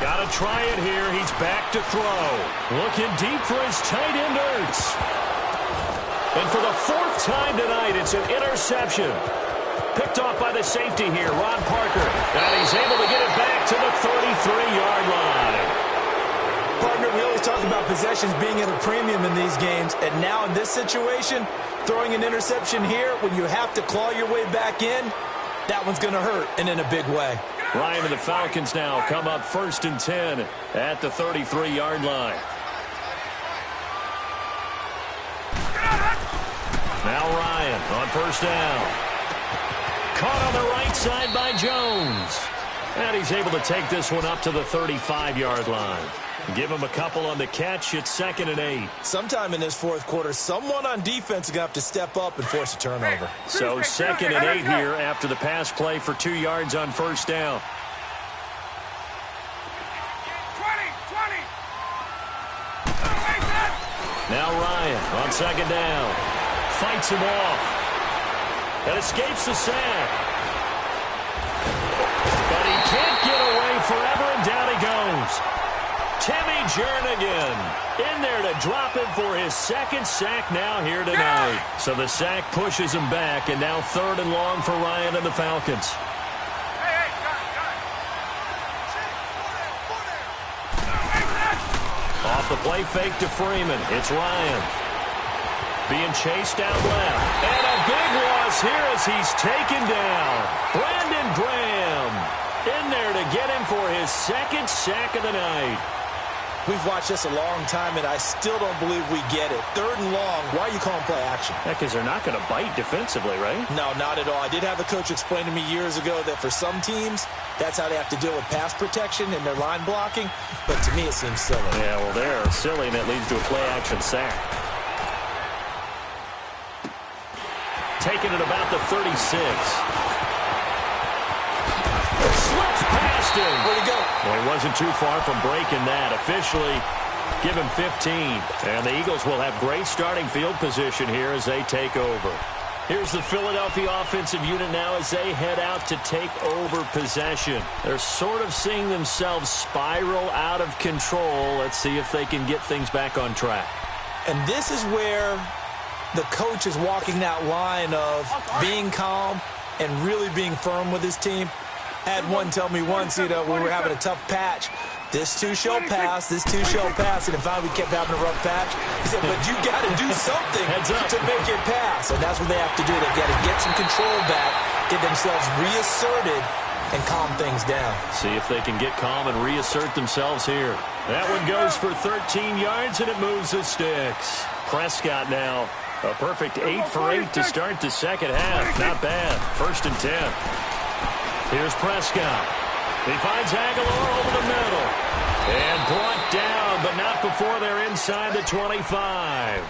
Speaker 5: Got to try it here. He's back to throw. Looking deep for his tight end, Ertz. And for the 4th time tonight, it's an interception. Picked off by the safety here, Ron Parker. And he's able to get it back to the 33-yard line.
Speaker 6: Partner, we always talk about possessions being at a premium in these games. And now in this situation, throwing an interception here when you have to claw your way back in, that one's going to hurt, and in a big way.
Speaker 5: Ryan and the Falcons now come up 1st and 10 at the 33-yard line. Now Ryan on 1st down. Caught on the right side by Jones. And he's able to take this one up to the 35-yard line. Give him a couple on the catch. It's 2nd and 8.
Speaker 6: Sometime in this 4th quarter, someone on defense is going to have to step up and force a turnover.
Speaker 5: So 2nd and 8 here after the pass play for 2 yards on 1st down.
Speaker 7: 20.
Speaker 5: Now Ryan on 2nd down. Fights him off. And escapes the sack. But he can't get away forever, and down he goes. Timmy Jernigan in there to drop him for his 2nd sack now here tonight. So the sack pushes him back, and now 3rd and long for Ryan and the Falcons. Off the play fake to Freeman. It's Ryan. Being chased out left. And a big loss here as he's taken down. Brandon Graham in there to get him for his 2nd sack of the night.
Speaker 6: We've watched this a long time, and I still don't believe we get it. 3rd and long, why are you calling play action?
Speaker 5: Yeah, because they're not going to bite defensively, right?
Speaker 6: No, not at all. I did have a coach explain to me years ago that for some teams, that's how they have to deal with pass protection and their line blocking. But to me, it seems silly.
Speaker 5: Yeah, well, they're silly, and it leads to a play-action sack. Taking it about the 36. Slips past him.
Speaker 6: Where'd he go?
Speaker 5: Well, he wasn't too far from breaking that. Officially, give him 15. And the Eagles will have great starting field position here as they take over. Here's the Philadelphia offensive unit now as they head out to take over possession. They're sort of seeing themselves spiral out of control. Let's see if they can get things back on track.
Speaker 6: And this is where the coach is walking that line of being calm and really being firm with his team. Had one tell me once, when we were having a tough patch, this too shall pass, and finally we kept having a rough patch. He said, but you got to do something to make it pass. And that's what they have to do. They've got to get some control back, get themselves reasserted, and calm things down.
Speaker 5: See if they can get calm and reassert themselves here. That one goes for 13 yards, and it moves the sticks. Prescott now A perfect 8 for 8 to start the second half. Not bad. 1st and 10. Here's Prescott. He finds Aguilar over the middle. And brought down, but not before they're inside the 25.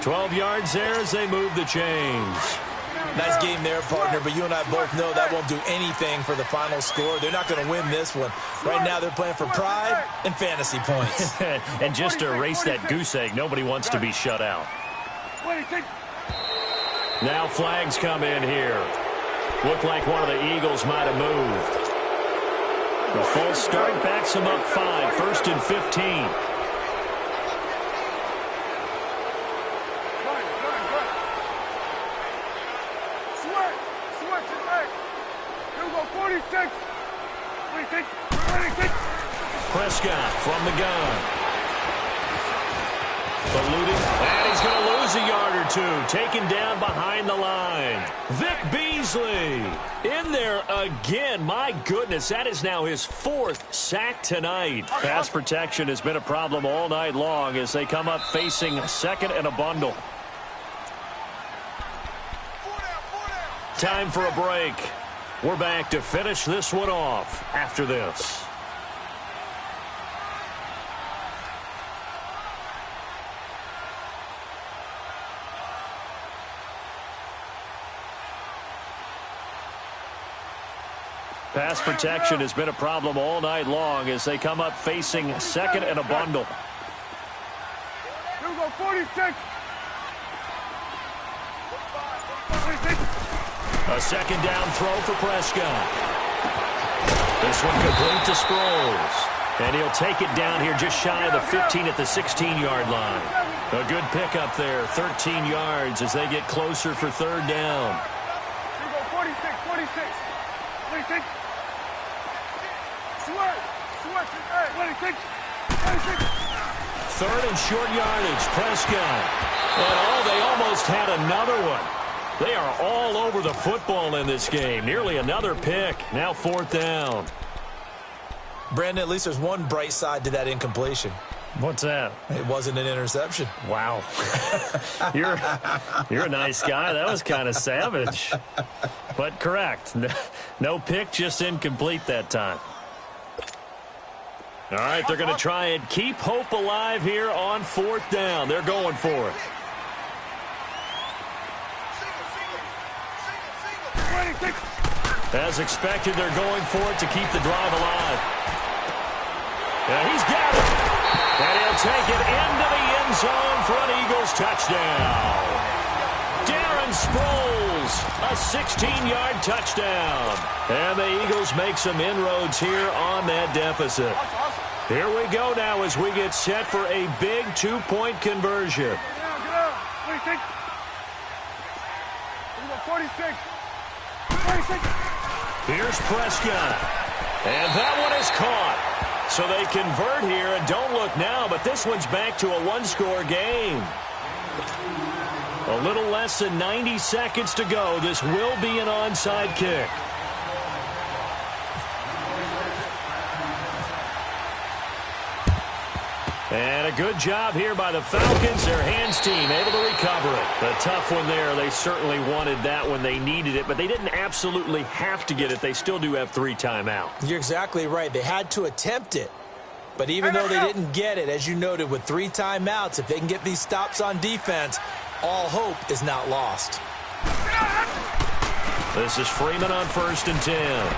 Speaker 5: 12 yards there as they move the chains.
Speaker 6: Nice game there, partner, but you and I both know that won't do anything for the final score. They're not going to win this one. Right now they're playing for pride and fantasy points.
Speaker 5: And just to erase that goose egg, nobody wants to be shut out. Now flags come in here. Looked like one of the Eagles might have moved. The false start backs them up 5, 1st and 15. Prescott from the gun. Eluding, and he's going to lose a yard or two. Taken down behind the line. Vic Beasley in there again. My goodness, that is now his 4th sack tonight. Pass protection has been a problem all night long as they come up facing 2nd and a bundle. Time for a break. We're back to finish this one off after this. Pass protection has been a problem all night long as they come up facing 2nd and a bundle.
Speaker 7: Here we go, 46.
Speaker 5: A 2nd down throw for Prescott. This one complete to Sproles. And he'll take it down here just shy of the 15 at the 16-yard line. A good pickup there, 13 yards as they get closer for 3rd down.
Speaker 7: Here we go, 46, 46. 46. Switch, 26, 26.
Speaker 5: 3rd and short yardage, Prescott. And they almost had another one. They are all over the football in this game. Nearly another pick. Now 4th down.
Speaker 6: Brandon, at least there's one bright side to that incompletion.
Speaker 5: What's that?
Speaker 6: It wasn't an interception.
Speaker 5: Wow. You're a nice guy. That was kind of savage. But correct. No pick, just incomplete that time. All right, they're going to try and keep hope alive here on 4th down. They're going for it. As expected, they're going for it to keep the drive alive. And he's got it. And he'll take it into the end zone for an Eagles touchdown. Darren Sproles, a 16-yard touchdown. And the Eagles make some inroads here on that deficit. Here we go now as we get set for a big 2-point conversion.
Speaker 7: Get out. 26. Here we go, 46. 46.
Speaker 5: Here's Prescott. And that one is caught. So they convert here, and don't look now, but this one's back to a 1-score game. A little less than 90 seconds to go. This will be an onside kick. And a good job here by the Falcons. Their hands team able to recover it. A tough one there. They certainly wanted that when they needed it, but they didn't absolutely have to get it. They still do have 3 timeouts.
Speaker 6: You're exactly right. They had to attempt it. But even though they didn't get it, as you noted, with 3 timeouts, if they can get these stops on defense, all hope is not lost.
Speaker 5: This is Freeman on 1st and 10.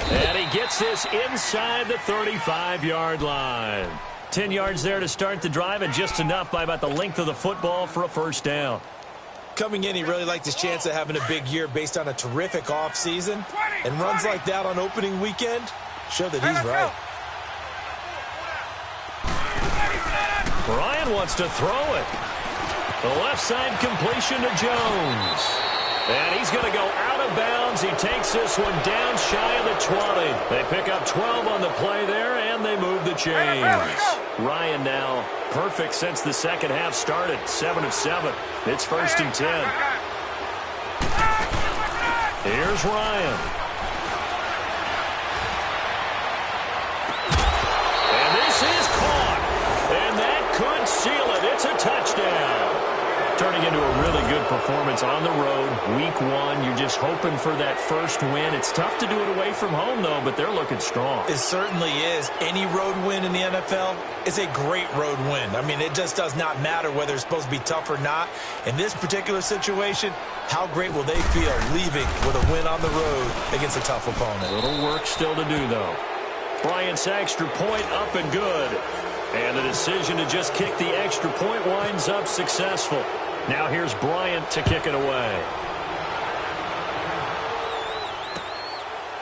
Speaker 5: And he gets this inside the 35-yard line. 10 yards there to start the drive, and just enough by about the length of the football for a 1st down.
Speaker 6: Coming in, he really liked his chance of having a big year based on a terrific offseason. And runs like that on opening weekend show that he's right.
Speaker 5: Ryan wants to throw it. The left side completion to Jones. And he's going to go out of bounds. He takes this one down shy of the 20. They pick up 12 on the play there, and they move the chains. Ryan now perfect since the second half started. 7 of 7. It's 1st and 10. Here's Ryan. And this is caught. And that could seal it. It's a touchdown. into a really good performance on the road, week 1. You're just hoping for that first win. It's tough to do it away from home, though, but they're looking strong.
Speaker 6: It certainly is. Any road win in the NFL is a great road win. I mean, it just does not matter whether it's supposed to be tough or not. In this particular situation, how great will they feel leaving with a win on the road against a tough opponent?
Speaker 5: A little work still to do, though. Bryant's extra point up and good. And the decision to just kick the extra point winds up successful. Now here's Bryant to kick it away.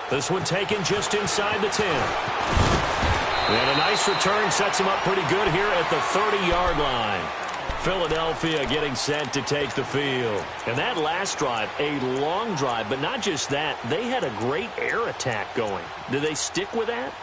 Speaker 5: This one taken just inside the 10. And a nice return sets him up pretty good here at the 30-yard line. Philadelphia getting set to take the field. And that last drive, a long drive, but not just that. They had a great air attack going. Do they stick with that?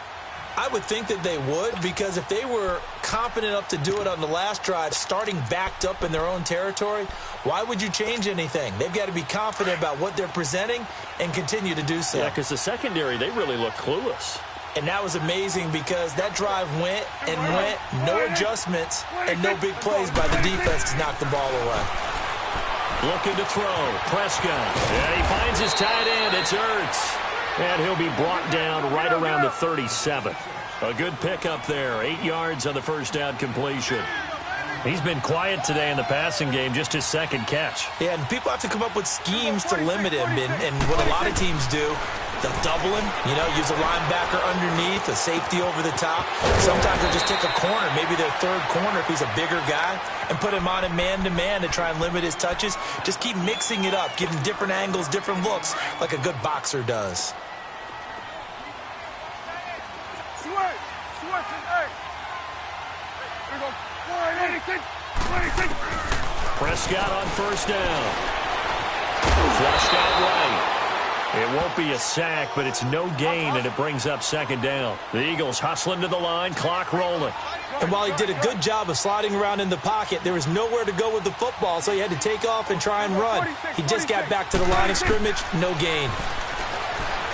Speaker 6: I would think that they would, because if they were confident enough to do it on the last drive, starting backed up in their own territory, why would you change anything? They've got to be confident about what they're presenting and continue to do so.
Speaker 5: Yeah, because the secondary, they really look clueless.
Speaker 6: And that was amazing because that drive went and went, no adjustments, and no big plays by the defense to knock the ball away.
Speaker 5: Looking to throw. Prescott. Yeah, he finds his tight end. It's Ertz. And he'll be brought down right around the 37. A good pickup there. 8 yards on the first down completion. He's been quiet today in the passing game, just his second catch.
Speaker 6: Yeah, and people have to come up with schemes to limit him. And what a lot of teams do, they'll double him, use a linebacker underneath, a safety over the top. Sometimes they'll just take a corner, maybe their third corner if he's a bigger guy, and put him on a man-to-man to try and limit his touches. Just keep mixing it up, giving different angles, different looks, like a good boxer does.
Speaker 5: Prescott on first down. Flushed out right. It won't be a sack, but it's no gain, and it brings up second down. The Eagles hustling to the line, clock rolling.
Speaker 6: And while he did a good job of sliding around in the pocket, there was nowhere to go with the football, so he had to take off and try and run. He just got back to the line of scrimmage, no gain.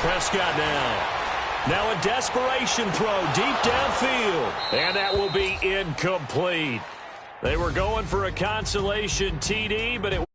Speaker 5: Prescott now a desperation throw deep downfield, and that will be incomplete. They were going for a consolation TD, but it